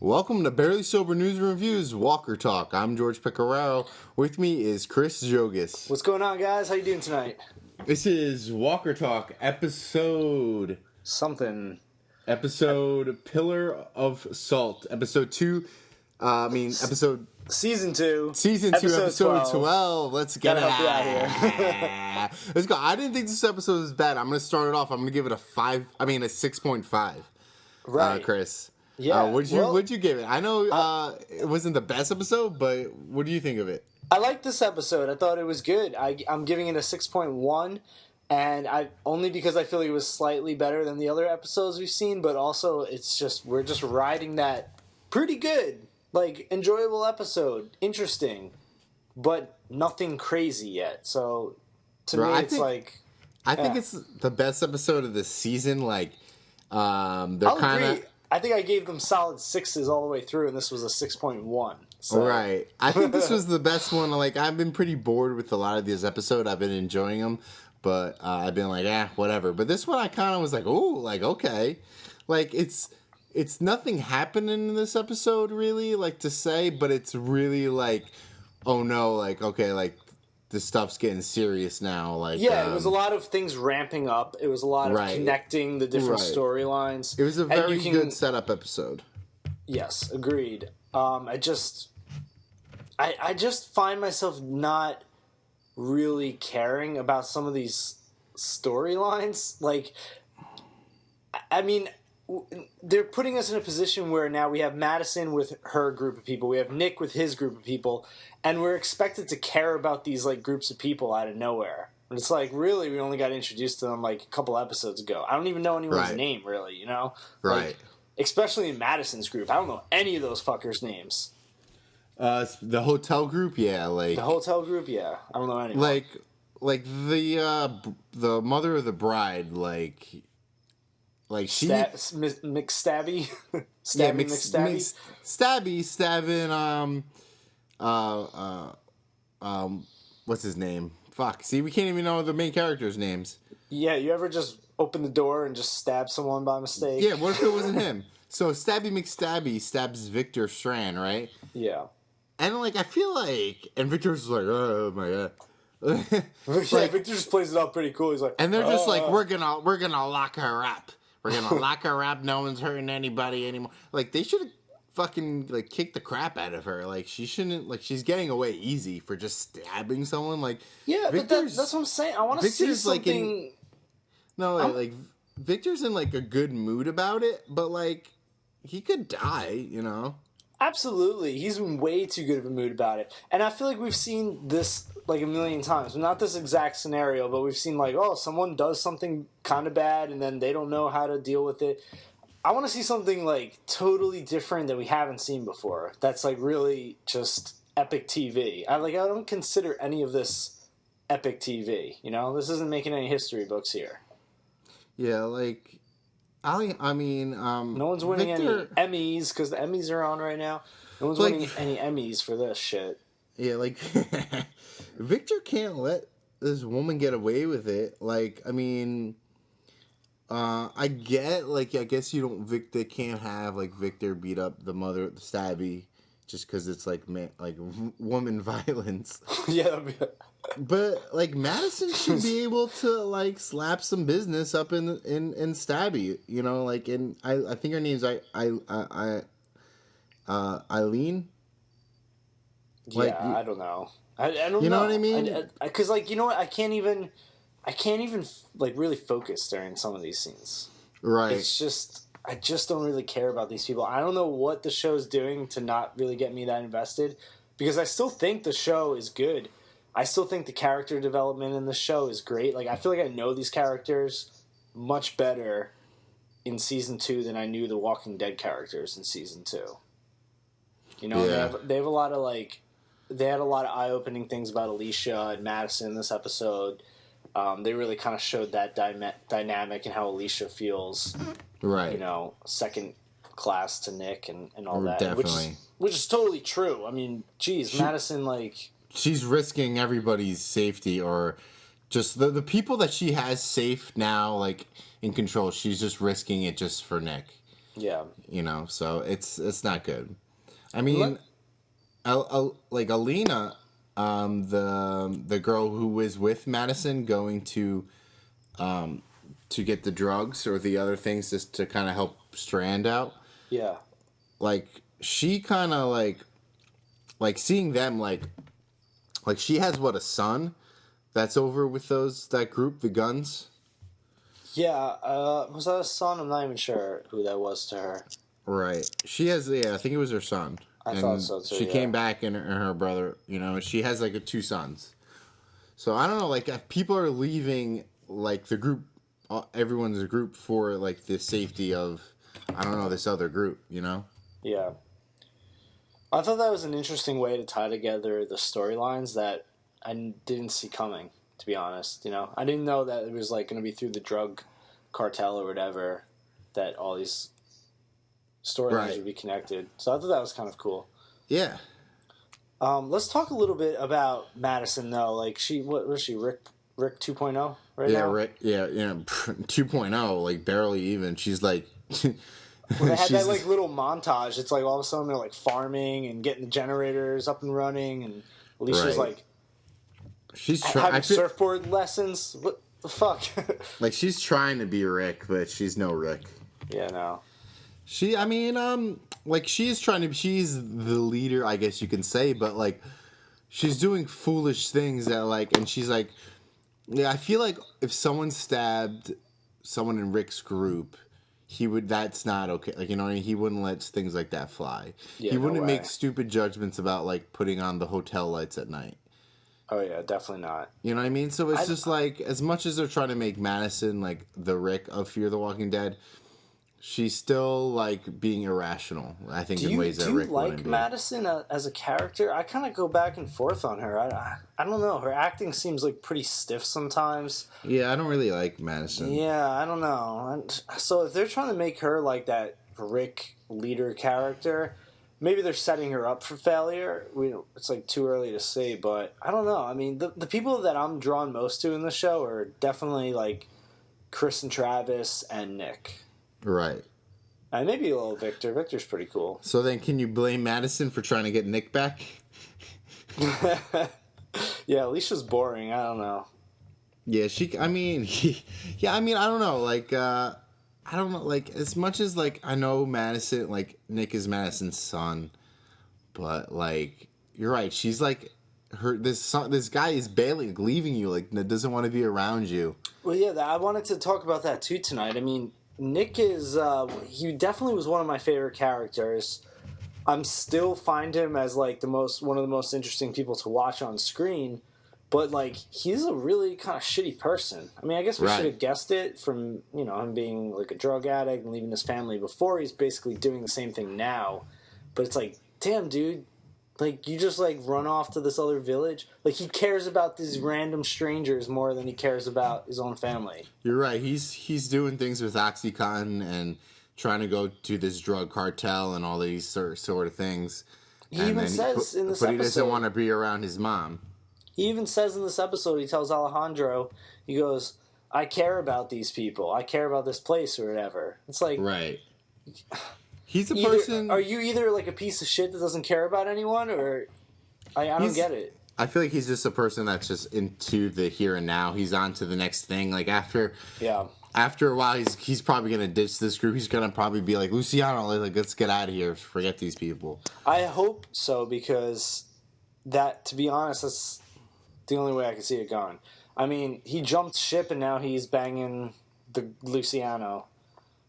Welcome to Barely Sober News and Reviews, Walker Talk. I'm George Pecoraro. With me is Chris Jogas. What's going on, guys? How you doing tonight? This is Walker Talk episode Pillar of Salt, episode 2. Episode Season 2. Season 2, episode 12. Let's get it Gotta help you out here. Let's go. I didn't think this episode was bad. I'm going to start it off. I'm going to give it a 6.5. Right. Chris. Yeah. What'd you give it? I know it wasn't the best episode, but what do you think of it? I liked this episode. I thought it was good. I'm giving it a 6.1, and only because I feel like it was slightly better than the other episodes we've seen, but also we're just riding that pretty good, like enjoyable episode, interesting, but nothing crazy yet. So to me, I think it's the best episode of the season. Like, I'll agree. I think I gave them solid 6s all the way through, and this was a 6.1. So. Right. I think this was the best one. Like, I've been pretty bored with a lot of these episodes. I've been enjoying them, but I've been like, whatever. But this one, I kind of was like, oh, like, okay. Like, it's nothing happening in this episode, really, like, to say, but it's really like, oh, no, like, okay, like, this stuff's getting serious now. Like, yeah, it was a lot of things ramping up. It was a lot of connecting the different storylines. It was a very good setup episode. Yes, agreed. I just find myself not really caring about some of these storylines. Like, I mean, they're putting us in a position where now we have Madison with her group of people, we have Nick with his group of people, and we're expected to care about these like groups of people out of nowhere. And it's like, really, we only got introduced to them like a couple episodes ago. I don't even know anyone's name, really, you know? Right. Like, especially in Madison's group. I don't know any of those fuckers' names. The hotel group, yeah, like... The hotel group, yeah. I don't know anyone. Like the mother of the bride, like she... McStabby? Stabby McStabby? Stabby stabbing, what's his name? Fuck, see, we can't even know the main characters' names. Yeah, you ever just open the door and just stab someone by mistake? Yeah, what if it wasn't him? So Stabby McStabby stabs Victor Strand, right? Yeah. And, like, I feel like... And Victor's like, oh, my God. Yeah, Victor just plays it off pretty cool. He's like... And they're just like, we're gonna lock her up. We're gonna lock her up. No one's hurting anybody anymore. Like, they should have fucking, like, kicked the crap out of her. Like, she shouldn't... Like, she's getting away easy for just stabbing someone. Like, yeah, but that's what I'm saying. I want to see something... Like, Victor's in, like, a good mood about it, but, like, he could die, you know? Absolutely. He's in way too good of a mood about it. And I feel like we've seen this like a million times. Not this exact scenario, but we've seen like, oh, someone does something kind of bad and then they don't know how to deal with it. I want to see something like totally different that we haven't seen before. That's like really just epic TV. I don't consider any of this epic TV, you know? This isn't making any history books here. Yeah, like... I mean, no one's winning Victor, any Emmys because the Emmys are on right now. No one's winning any Emmys for this shit. Yeah, like Victor can't let this woman get away with it. Like, I mean, I guess you don't. Victor can't have like Victor beat up the mother, the Stabby, just because it's like woman violence. Yeah. But like Madison should be able to like slap some business up in Stabby, you know, like I think her name's Eileen. Like, yeah, I don't know. I don't know. You know what I mean? Because like, you know what? I can't even like really focus during some of these scenes. Right. It's just I just don't really care about these people. I don't know what the show's doing to not really get me that invested because I still think the show is good. I still think the character development in the show is great. Like, I feel like I know these characters much better in Season 2 than I knew the Walking Dead characters in Season 2. You know, yeah. they have a lot of, like... They had a lot of eye-opening things about Alicia and Madison in this episode. They really kind of showed that dynamic and how Alicia feels, right? You know, second class to Nick and all that. Definitely. Which is totally true. I mean, geez, Madison, like... She's risking everybody's safety or just the people that she has safe now, like, in control. She's just risking it just for Nick. Yeah. So it's not good. I mean, like Alina, the girl who was with Madison going to get the drugs or the other things just to kind of help Strand out. Yeah. Like she kind of like seeing them like she has what, a son that's over with that group, the Guns. Yeah. Was that a son? I'm not even sure who that was to her. Right. She has, yeah, I think it was her son. I thought And so too. she Yeah. came back and her brother, she has like two sons. So I don't know, like if people are leaving like the group, everyone's a group for like the safety of, I don't know, this other group, Yeah. I thought that was an interesting way to tie together the storylines that I didn't see coming, to be honest. I didn't know that it was like going to be through the drug cartel or whatever that all these storylines would be connected. So I thought that was kind of cool. Yeah. Let's talk a little bit about Madison, though. Like, what was she, Rick 2.0 right yeah, now? Rick, yeah, 2.0, like barely even. She's like... Well, they had that like little montage. It's like all of a sudden they're like farming and getting the generators up and running, and Alicia's like she's having surfboard lessons. What the fuck? Like she's trying to be Rick, but she's no Rick. Yeah, no. Like she's trying to. She's the leader, I guess you can say, but like she's doing foolish things that like, and she's like, yeah. I feel like if someone stabbed someone in Rick's group, he would. That's not okay. Like, what I mean? He wouldn't let things like that fly. Yeah, he wouldn't no make stupid judgments about like putting on the hotel lights at night. Oh yeah, definitely not. You know what I mean? So it's just like, as much as they're trying to make Madison like the Rick of Fear the Walking Dead, she's still like being irrational, I think, in ways that Rick wouldn't be. Do you like Madison as a character? I kind of go back and forth on her. I don't know. Her acting seems like pretty stiff sometimes. Yeah, I don't really like Madison. Yeah, I don't know. And so if they're trying to make her like that Rick leader character, maybe they're setting her up for failure. It's like too early to say, but I don't know. I mean, the people that I'm drawn most to in the show are definitely like Chris and Travis and Nick. Right. And maybe a little Victor. Victor's pretty cool. So then can you blame Madison for trying to get Nick back? Yeah, Alicia's boring. I don't know. Yeah, I don't know. Like, I don't know. Like, as much as, like, I know Madison, like, Nick is Madison's son, but, like, you're right. She's, like, this guy is barely leaving you, like, doesn't want to be around you. Well, yeah, I wanted to talk about that, too, tonight. I mean, Nick is, he definitely was one of my favorite characters. I'm still find him as, like, one of the most interesting people to watch on screen. But, like, he's a really kind of shitty person. I mean, I guess we should have guessed it from, him being, like, a drug addict and leaving his family before. He's basically doing the same thing now. But it's like, damn, dude. Like, you just, like, run off to this other village. Like, he cares about these random strangers more than he cares about his own family. You're right. He's doing things with OxyContin and trying to go to this drug cartel and all these sort of things. He even says in this episode... But he doesn't want to be around his mom. He even says in this episode, he tells Alejandro, he goes, I care about these people. I care about this place or whatever. It's like... Right. He's a person... Are you either like a piece of shit that doesn't care about anyone, or... I don't get it. I feel like he's just a person that's just into the here and now. He's on to the next thing. Like, after a while, he's probably going to ditch this group. He's going to probably be like, Luciano, like, let's get out of here. Forget these people. I hope so, because that, to be honest, that's the only way I can see it going. I mean, he jumped ship and now he's banging the Luciano.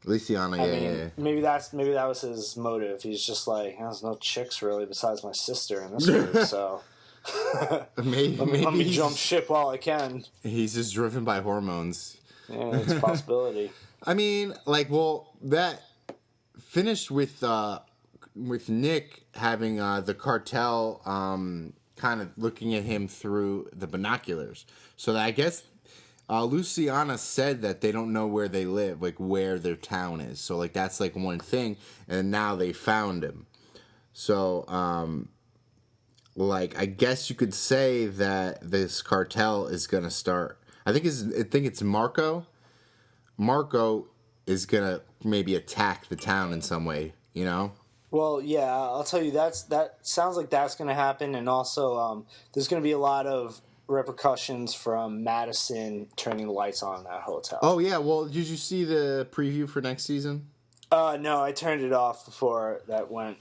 Yeah. Maybe that was his motive. He's just like, there's no chicks really besides my sister in this group, so maybe let me jump ship while I can. He's just driven by hormones. Yeah, it's a possibility. I mean, like, well, that finished with Nick having the cartel kind of looking at him through the binoculars. So that I guess Luciana said that they don't know where they live, like where their town is. So like that's like one thing, and now they found him. So like I guess you could say that this cartel is gonna start. I think it's Marco. Marco is gonna maybe attack the town in some way, you know? Well, yeah, I'll tell you that sounds like that's going to happen, and also there's going to be a lot of repercussions from Madison turning the lights on in that hotel. Oh yeah, well, did you see the preview for next season? No, I turned it off before that went.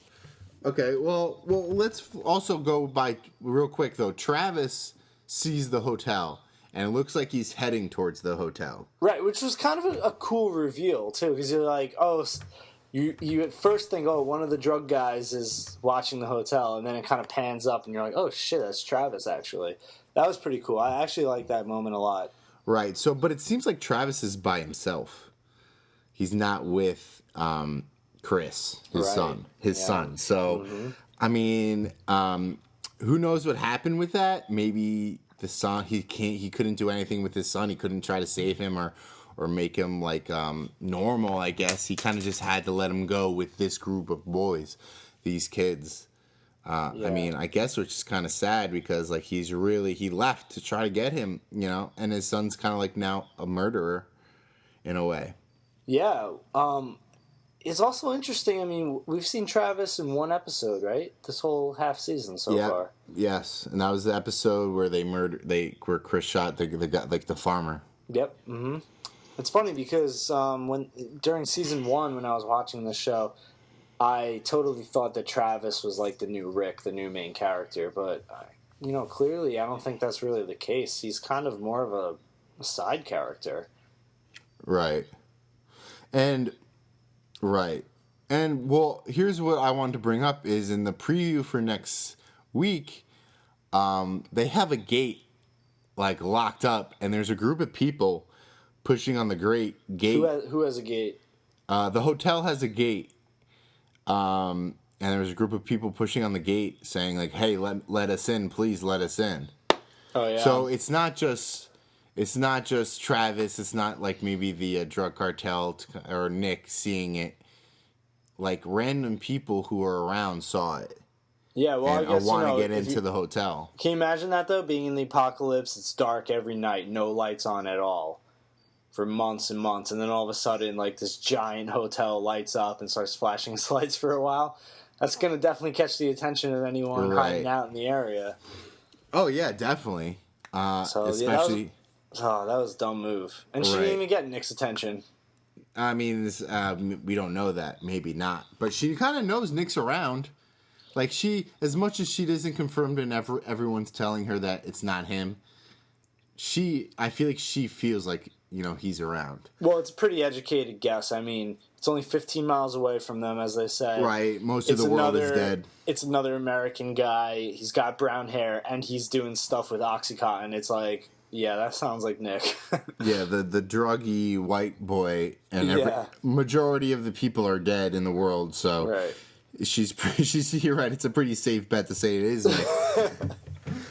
Okay, well, let's also go by real quick though. Travis sees the hotel, and it looks like he's heading towards the hotel. Right, which was kind of a cool reveal too, because you're like, oh, you at first think, oh, one of the drug guys is watching the hotel, and then it kind of pans up, and you're like, oh shit, that's Travis. Actually, that was pretty cool. I actually like that moment a lot. Right. So, but it seems like Travis is by himself. He's not with Chris, his son. So, I mean, who knows what happened with that? Maybe the son he couldn't do anything with his son. He couldn't try to save him or make him like normal. I guess he kind of just had to let him go with this group of boys, these kids. I mean, I guess which is kind of sad because like he left to try to get him, you know, and his son's kind of like now a murderer in a way. Yeah. It's also interesting. I mean, we've seen Travis in one episode, right? This whole half season so far. Yes, and that was the episode where where Chris shot the guy, like the farmer. Yep. Mm-hmm. It's funny because during season 1, when I was watching the show, I totally thought that Travis was like the new Rick, the new main character, but clearly I don't think that's really the case. He's kind of more of a side character. Right. And well, here's what I wanted to bring up is in the preview for next week, they have a gate like locked up, and there's a group of people pushing on the gate. Who has a gate? The hotel has a gate. And there's a group of people pushing on the gate saying like, "Hey, let us in, please let us in." Oh yeah. So it's not just Travis. It's not like maybe the drug cartel or Nick seeing it. Like random people who are around saw it. Yeah, well, I guess want to get into the hotel. Can you imagine that though? Being in the apocalypse, it's dark every night, no lights on at all, for months and months, and then all of a sudden, like this giant hotel lights up and starts flashing its lights for a while. That's gonna definitely catch the attention of anyone hiding out in the area. Oh yeah, definitely. Especially. That was a dumb move, and she didn't even get Nick's attention. I mean, we don't know that. Maybe not, but she kind of knows Nick's around. Like as much as she doesn't confirm it, and everyone's telling her that it's not him. I feel like she feels like he's around. Well, it's a pretty educated guess. I mean, it's only 15 miles away from them, as they say. Right, most of the world is dead. It's another American guy. He's got brown hair, and he's doing stuff with Oxycontin. It's like, yeah, that sounds like Nick. Yeah, the druggy white boy, and majority of the people are dead in the world. So right. You're right. It's a pretty safe bet to say it is Nick.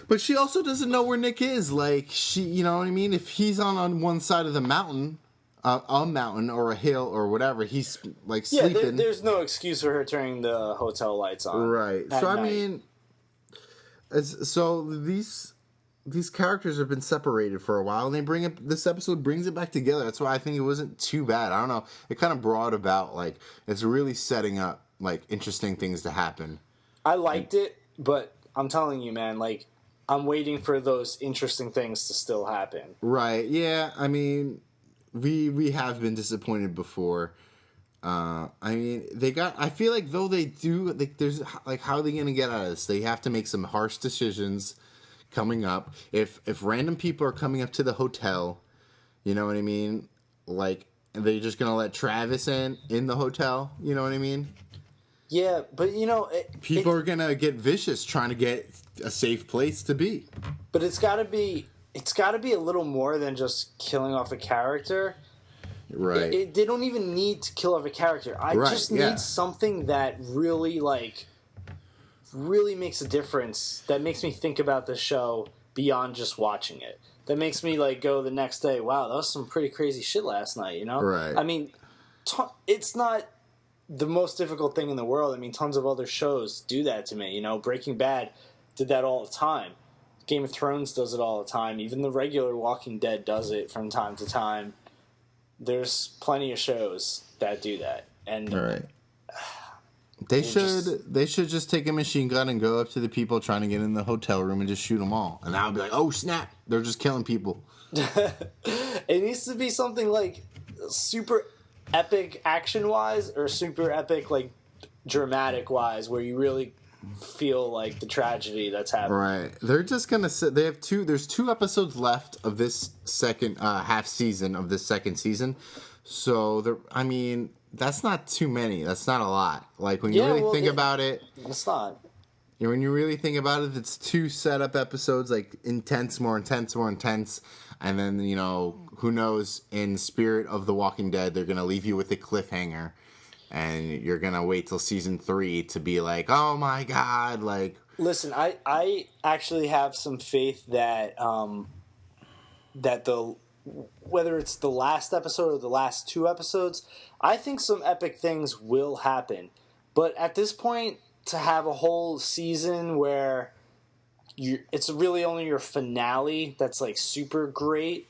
But she also doesn't know where Nick is. Like you know what I mean? If he's on one side of the mountain, a mountain or a hill or whatever, he's like sleeping. Yeah, there's no excuse for her turning the hotel lights on. Right. So I mean, these characters have been separated for a while, and this episode brings it back together. That's why I think it wasn't too bad. I don't know. It kind of brought about it's really setting up interesting things to happen. I liked it, but I'm telling you, man, I'm waiting for those interesting things to still happen. Right. Yeah. I mean, we have been disappointed before. I mean, I feel like though they do, there's how are they going to get out of this? They have to make some harsh decisions coming up. If random people are coming up to the hotel, you know what I mean? Are they just going to let Travis in the hotel? You know what I mean? Yeah, but people are going to get vicious trying to get a safe place to be. But it's got to be a little more than just killing off a character. Right. They don't even need to kill off a character. I just need something that really really makes a difference, that makes me think about the show beyond just watching it. That makes me go the next day, wow, that was some pretty crazy shit last night, Right. I mean, it's not the most difficult thing in the world. I mean, tons of other shows do that to me, Breaking Bad did that all the time. Game of Thrones does it all the time. Even the regular Walking Dead does it from time to time. there's plenty of shows that do that, and All right. They should just take a machine gun and go up to the people trying to get in the hotel room and just shoot them all. And I would be like, oh, snap. They're just killing people. it needs to be something like super epic action-wise or super epic, like, dramatic-wise, where you really feel like the tragedy that's happening. Right. They're just going to sit. There's 2 episodes left of this second half season of this second season. So, that's not too many. That's not a lot. Like, when you think about it... It's not. When you really think about it, it's 2 setup episodes, like, more intense. And then, who knows, in spirit of The Walking Dead, they're going to leave you with a cliffhanger. And you're going to wait till season 3 to be like, oh, my God, like... Listen, I actually have some faith that whether it's the last episode or the last 2 episodes, I think some epic things will happen. But at this point, to have a whole season where it's really only your finale that's like super great,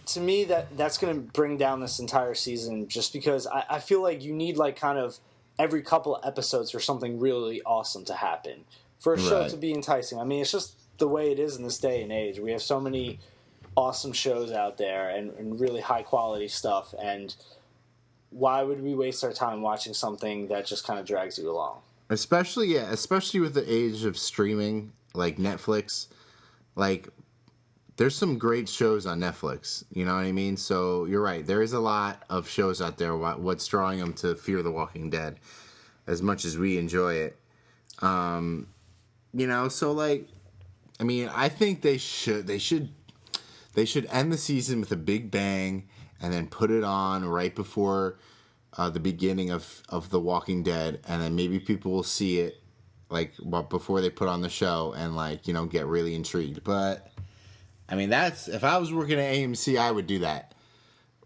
to me that's going to bring down this entire season, just because I feel like you need like kind of every couple of episodes for something really awesome to happen for a show to be enticing. I mean, it's just the way it is in this day and age. We have so many awesome shows out there and really high quality stuff, and why would we waste our time watching something that just kind of drags you along? Especially with the age of streaming, like Netflix. Like, there's some great shows on Netflix, you know what I mean? So you're right, there is a lot of shows out there. What's drawing them to Fear the Walking Dead, as much as we enjoy it. So like, I mean, I think they should end the season with a big bang and then put it on right before the beginning of The Walking Dead, and then maybe people will see it like before they put on the show and like, get really intrigued. But I mean, if I was working at AMC, I would do that.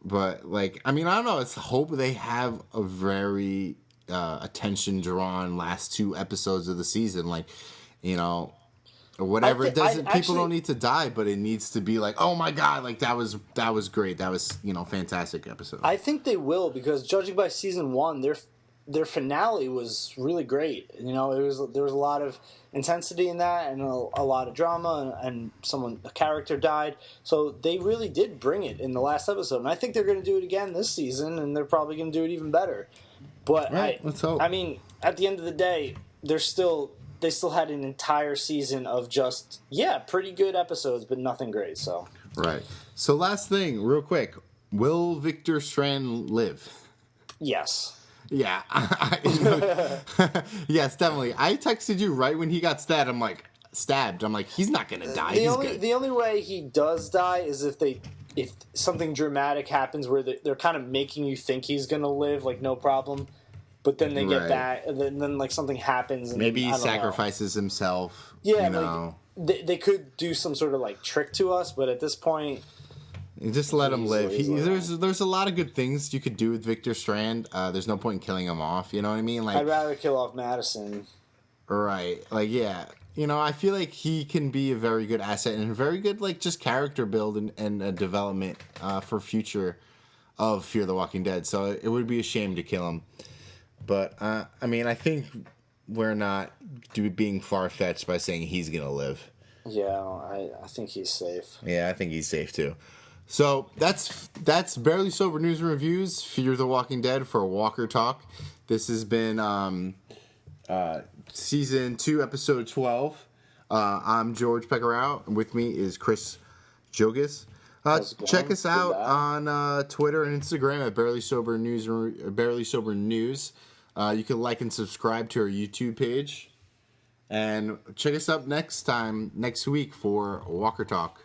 But like, I mean, I don't know. It's hope they have a very attention drawn last 2 episodes of the season, like, or whatever. People don't need to die, but it needs to be like, oh my God, like that was great. That was, fantastic episode. I think they will, because judging by season 1, their finale was really great. There was a lot of intensity in that, and a lot of drama, and a character died. So they really did bring it in the last episode, and I think they're going to do it again this season, and they're probably going to do it even better. But let's hope. I mean, at the end of the day, they still had an entire season of just pretty good episodes, but nothing great. So right. So last thing, real quick, will Victor Strand live? Yes. Yeah. Yes, definitely. I texted you right when he got stabbed. I'm like, he's not gonna die. The only way he does die is if something dramatic happens where they're kind of making you think he's gonna live, like no problem, but then they get back, and then like something happens. And maybe he sacrifices himself. Yeah, like, they could do some sort of like trick to us, but at this point, you just let him live. There's a lot of good things you could do with Victor Strand. There's no point in killing him off. You know what I mean? Like, I'd rather kill off Madison. Right. Like, yeah. I feel like he can be a very good asset and a very good, like, just character build and development for future of Fear the Walking Dead. So it would be a shame to kill him. But, I mean, I think we're not being far-fetched by saying he's going to live. Yeah, I think he's safe. Yeah, I think he's safe, too. So that's Barely Sober News and Reviews, Fear the Walking Dead for Walker Talk. This has been Season 2, Episode 12. I'm George Pecoraro, and with me is Chris Jogas. Check us out on Twitter and Instagram at Barely Sober News. You can like and subscribe to our YouTube page. And check us up next week for Walker Talk.